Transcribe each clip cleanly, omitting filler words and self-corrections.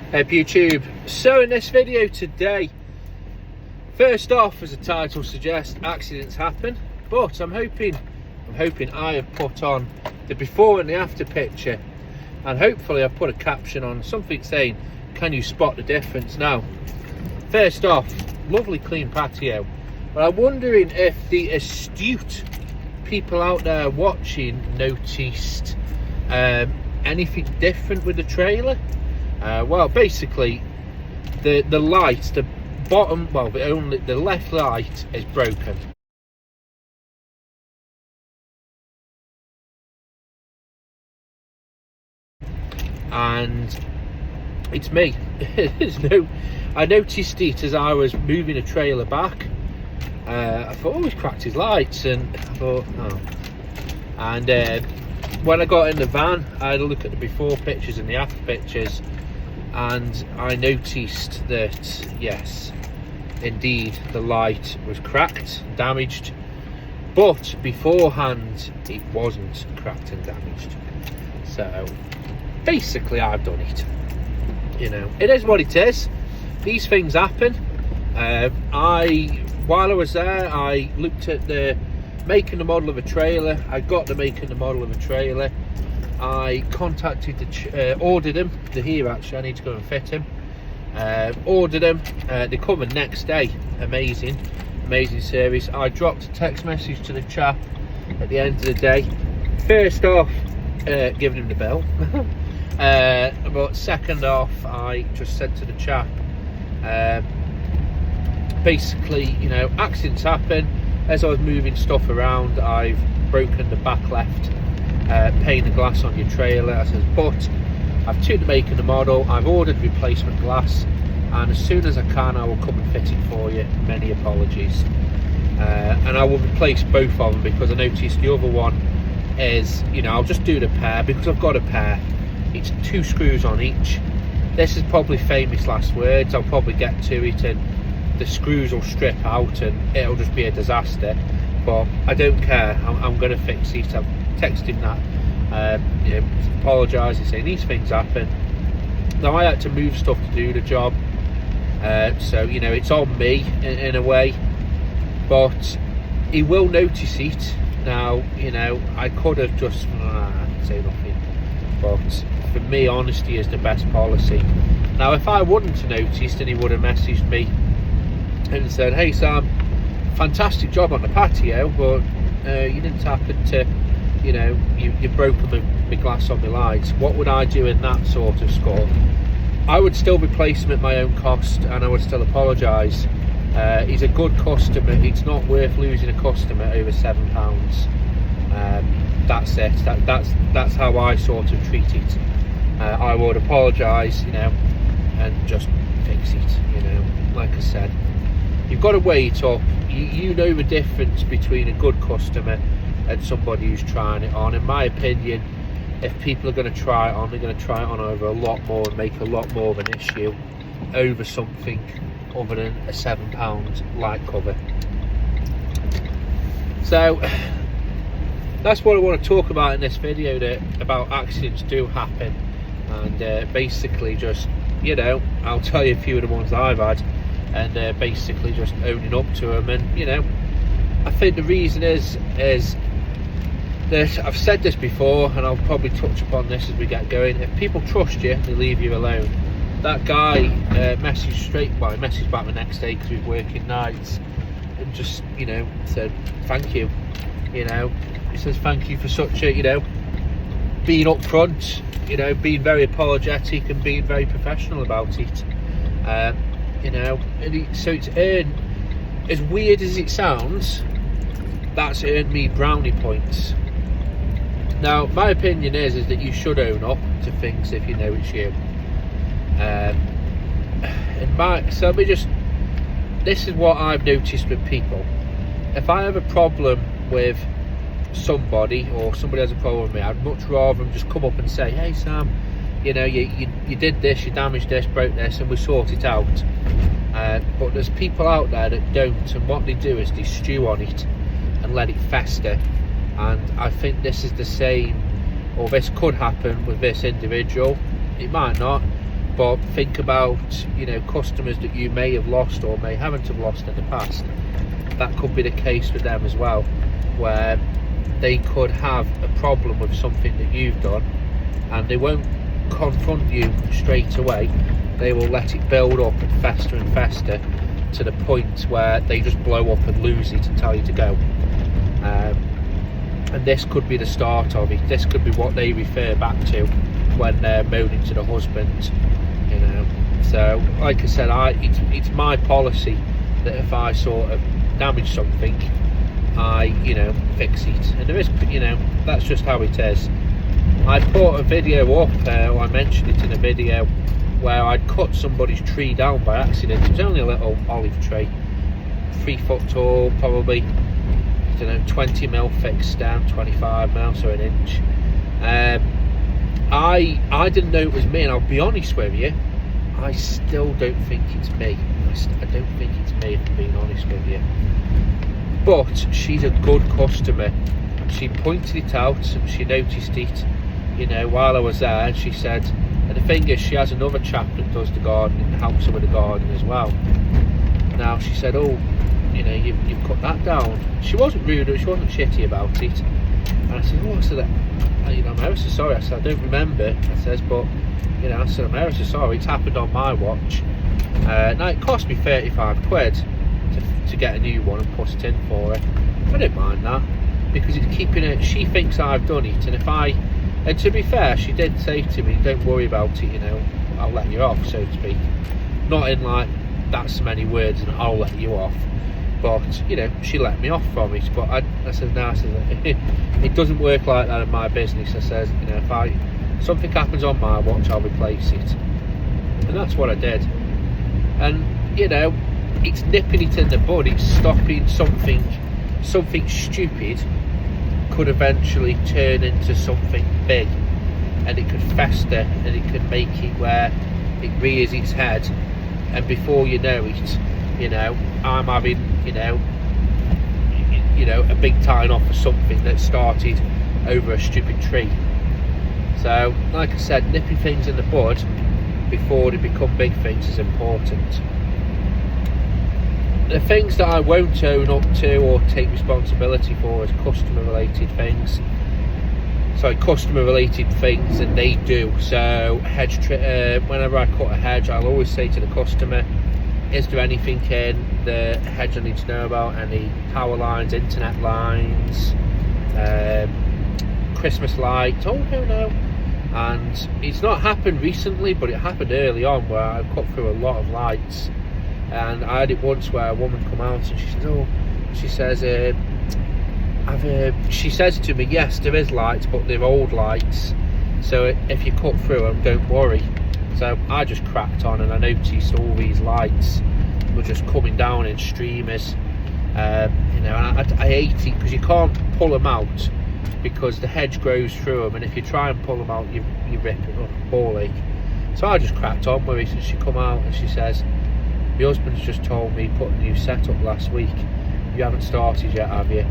Up YouTube. So in this video today, first off, as the title suggests, accidents happen, but I'm hoping I have put on the before and the after picture, and hopefully I've put a caption on something saying, can you spot the difference? Now, first off, lovely clean patio, but I'm wondering if the astute people out there watching noticed anything different with the trailer. Well, basically the light, the bottom, well, the left light is broken. And it's me. I noticed it as I was moving a trailer back. I thought, oh, he's cracked his lights, and I thought, oh. And when I got in the van, I had a look at the before pictures and the after pictures, and I noticed that, yes, indeed, the light was cracked, damaged, but beforehand it wasn't cracked and damaged. So basically I've done it. You know, it is what it is. These things happen. While I was there, I looked at the make and the model of a trailer. I got the make and the model of a trailer. I contacted ordered them. They're here actually. I need to go and fit them. Ordered them. They come the next day. Amazing service. I dropped a text message to the chap at the end of the day. First off, giving him the bill. But second off, I just said to the chap, basically, you know, accidents happen. As I was moving stuff around, I've broken the back left pane of glass on your trailer. I says, but I've took the make and the model, I've ordered replacement glass, and as soon as I can I will come and fit it for you. Many apologies. And I will replace both of them, because I noticed the other one is, you know, I'll just do the pair because I've got a pair. It's 2 screws on each. This is probably famous last words. I'll probably get to it and the screws will strip out and it'll just be a disaster, but I don't care. I'm going to fix it. I've texted him that, you know, apologising, saying these things happen. Now I had to move stuff to do the job, so you know, it's on me in a way, but he will notice it. Now, you know, I could have just say nothing, but for me, honesty is the best policy. Now, if I wouldn't have noticed and he would have messaged me and said, hey Sam, fantastic job on the patio, but you didn't happen to, you know, you broken my glass on my lights, what would I do in that sort of score? I would still replace him at my own cost, and I would still apologise. He's a good customer. It's not worth losing a customer over £7. That's it. That's how I sort of treat it. I would apologise, you know, and just fix it. You know, like I said, you've got to weigh it up. You know the difference between a good customer and somebody who's trying it on. In my opinion, if people are going to try it on, they're going to try it on over a lot more and make a lot more of an issue over something other than a £7 light cover. So that's what I want to talk about in this video, that about accidents do happen, and basically just, you know, I'll tell you a few of the ones that I've had, and basically just owning up to them. And you know, I think the reason is that I've said this before, and I'll probably touch upon this as we get going. If people trust you, they leave you alone. That guy messaged back the next day because he was working nights, and just, you know, said thank you. You know, he says thank you for such a, you know, being upfront, you know, being very apologetic and being very professional about it. You know, and so it's earned, as weird as it sounds, that's earned me brownie points. Now, my opinion is that you should own up to things if you know it's you. So let me just, this is what I've noticed with people. If I have a problem with somebody, or somebody has a problem with me, I'd much rather them just come up and say, hey Sam, you know, you did this, you damaged this, broke this, and we sort it out. But there's people out there that don't, and what they do is they stew on it and let it fester. And I think this is the same, or this could happen with this individual. It might not, but think about, you know, customers that you may have lost or may haven't have lost in the past. That could be the case with them as well, where they could have a problem with something that you've done, and they won't confront you straight away. They will let it build up and fester to the point where they just blow up and lose it and tell you to go. And this could be the start of it. This could be what they refer back to when they're moaning to the husband, you know. So like I said, it's my policy that if I sort of damage something, I, you know, fix it. And there is, you know, that's just how it is. I put a video up, or I mentioned it in a video, where I'd cut somebody's tree down by accident. It was only a little olive tree, 3 foot tall, probably, I don't know, 20 mil thick stem, 25 mil, so an inch. I didn't know it was me, and I'll be honest with you, I still don't think it's me. I don't think it's me, if I'm being honest with you. But she's a good customer. She pointed it out and she noticed it, you know, while I was there. She said, and the thing is, she has another chap that does the garden and helps her with the garden as well. Now she said, oh, you know, you've cut that down. She wasn't rude, she wasn't shitty about it. And I said, oh, I said, you know, I'm ever so sorry. I said, I don't remember. I says, but, you know, I said, I'm ever so sorry. It's happened on my watch. Now it cost me 35 quid to get a new one and put it in for her. I don't mind that, because it's keeping her. She thinks I've done it, and and to be fair, she did say to me, don't worry about it, you know, I'll let you off, so to speak. Not in like, that's many words and I'll let you off, but, you know, she let me off from it. But I said, no, I said, it doesn't work like that in my business. I said, you know, if something happens on my watch, I'll replace it. And that's what I did. And, you know, it's nipping it in the bud. It's stopping something stupid could eventually turn into something big, and it could fester, and it could make it where it rears its head, and before you know it, you know, I'm having, you know, a big time off for something that started over a stupid tree. So, like I said, nipping things in the bud before they become big things is important. The things that I won't own up to or take responsibility for is customer related things. And they do. So whenever I cut a hedge, I'll always say to the customer, is there anything in the hedge I need to know about? Any power lines, internet lines, Christmas lights? Oh, no. And it's not happened recently, but it happened early on, where I cut through a lot of lights. And I had it once where a woman come out and she says, she says to me, yes, there is lights, but they're old lights, so if you cut through them, don't worry. So I just cracked on, and I noticed all these lights were just coming down in streamers. You know, and I hate it, because you can't pull them out, because the hedge grows through them, and if you try and pull them out, you rip it up, ball ache. So I just cracked on with it, and she come out and she says, your husband's just told me put a new setup last week. You haven't started yet, have you?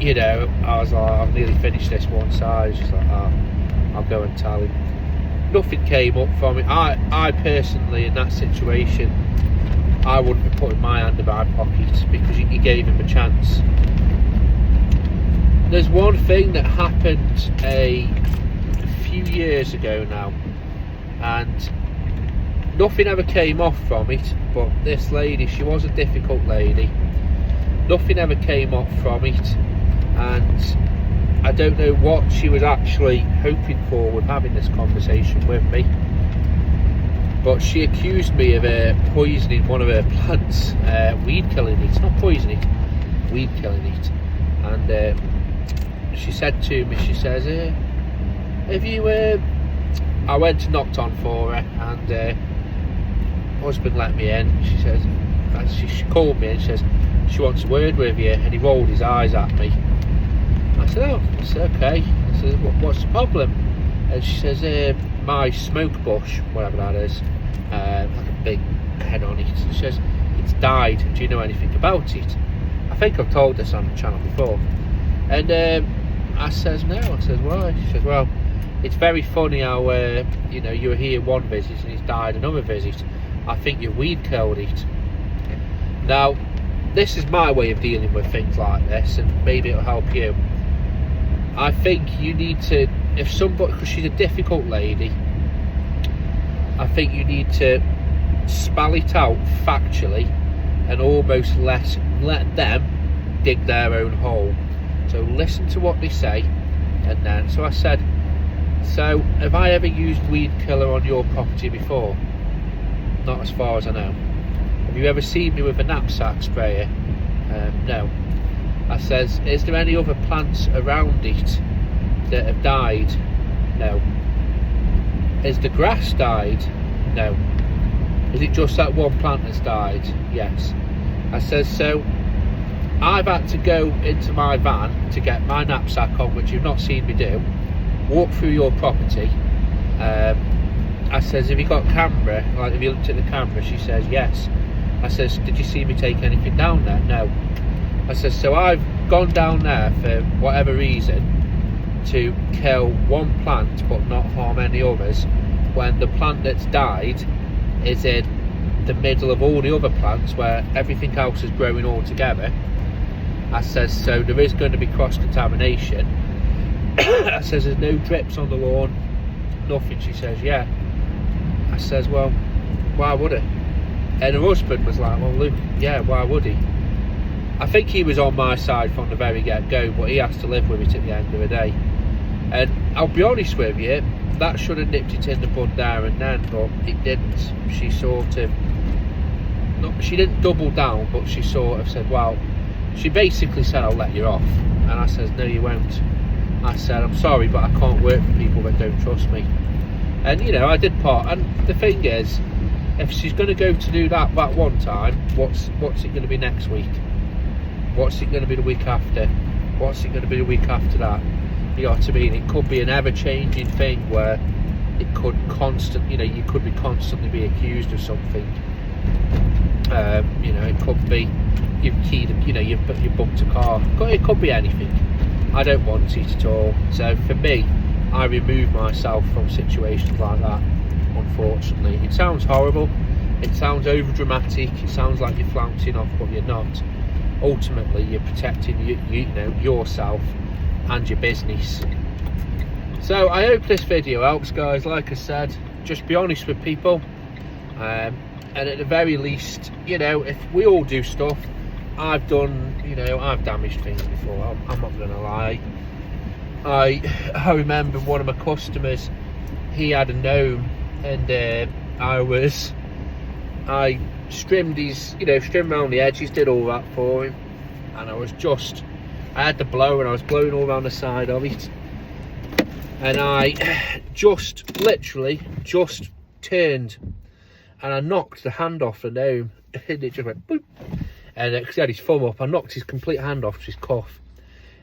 You know, I was like, I've nearly finished this one side. She's like, oh, I'll go and tell him. Nothing came up from it. I personally, in that situation, I wouldn't be putting my hand in my pocket, because you gave him a chance. There's one thing that happened a few years ago now, and nothing ever came off from it, but this lady, she was a difficult lady. Nothing ever came off from it, and I don't know what she was actually hoping for with having this conversation with me, but she accused me of poisoning one of her plants, weed killing it, not poisoning it, weed killing it. And she said to me, she says, have you, I went and knocked on for her, and husband let me in. She says, she called me and she says she wants a word with you, and he rolled his eyes at me. I said, oh, I said, okay. I said, what's the problem? And she says, my smoke bush, whatever that is, like a big head on it. She says, it's died. Do you know anything about it? I think I've told this on the channel before. And I says, no. I says, why? She says, well, it's very funny how you know, you were here one visit and he's died another visit. I think you weed killed it. Now, this is my way of dealing with things like this, and maybe it'll help you. I think you need to, if somebody, because she's a difficult lady, I think you need to spell it out factually and almost let them dig their own hole. So listen to what they say, and then, so I said, so have I ever used weed killer on your property before? Not as far as I know. Have you ever seen me with a knapsack sprayer? No. I says, is there any other plants around it that have died? No. Has the grass died? No. Is it just that one plant that's died? Yes. I says, so I've had to go into my van to get my knapsack on, which you've not seen me do, walk through your property. I says, have you got camera? Like, have you looked at the camera? She says, yes. I says, did you see me take anything down there? No. I says, so I've gone down there for whatever reason to kill one plant but not harm any others, when the plant that's died is in the middle of all the other plants where everything else is growing all together. I says, so there is going to be cross-contamination. I says, there's no drips on the lawn, nothing. She says, yeah. I says, well, why would it? And her husband was like, well, Luke, yeah, why would he? I think he was on my side from the very get-go, but he has to live with it at the end of the day. And I'll be honest with you, that should have nipped it in the bud there and then, but it didn't. She sort of, she didn't double down, but she sort of said, well, she basically said, I'll let you off. And I says, no, you won't. I said, I'm sorry, but I can't work for people that don't trust me. And, you know, I did part. And the thing is, if she's going to go to do that one time, what's it going to be next week? What's it going to be the week after? What's it going to be the week after that? You know what I mean? It could be an ever-changing thing where it could constantly, you know, you could be constantly be accused of something. You know, it could be you've keyed, you know, you've booked a car. It could be anything. I don't want it at all. So for me, I remove myself from situations like that. Unfortunately, it sounds horrible. It sounds over dramatic. It sounds like you're flouncing off, but you're not. Ultimately, you're protecting you know, yourself and your business. So I hope this video helps, guys. Like I said, just be honest with people, and at the very least, you know, if we all do stuff, I've done, you know, I've damaged things before. I'm not gonna lie. I remember one of my customers, he had a gnome, and I trimmed his, you know, trimmed around the edges, did all that for him, and I had the blower and I was blowing all around the side of it, and I literally just turned and I knocked the hand off the gnome, and it just went boop, and because he had his thumb up, I knocked his complete hand off his cuff,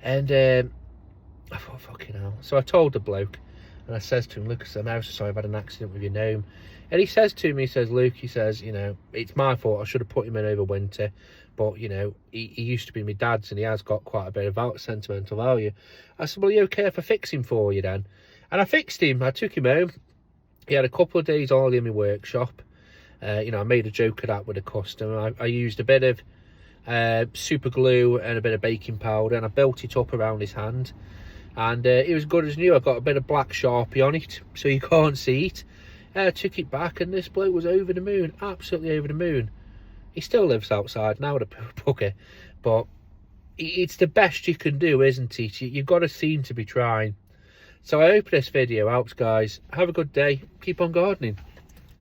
and I thought, fucking hell. So I told the bloke, and I says to him, Lucas, I'm ever so sorry, I've had an accident with your gnome. And he says to me, he says, Luke, he says, you know, it's my fault, I should have put him in over winter, but, you know, he used to be my dad's, and he has got quite a bit of sentimental value. I said, well, are you okay if I fix him for you then? And I fixed him. I took him home. He had a couple of days holiday in my workshop. You know, I made a joke of that with a customer. I used a bit of super glue and a bit of baking powder, and I built it up around his hand, and it was good as new. I got a bit of black Sharpie on it so you can't see it. I took it back, and this bloke was over the moon, absolutely over the moon. He still lives outside now, the bugger, but it's the best you can do, isn't it? You've got to seem to be trying. So I hope this video helps, guys. Have a good day. Keep on gardening.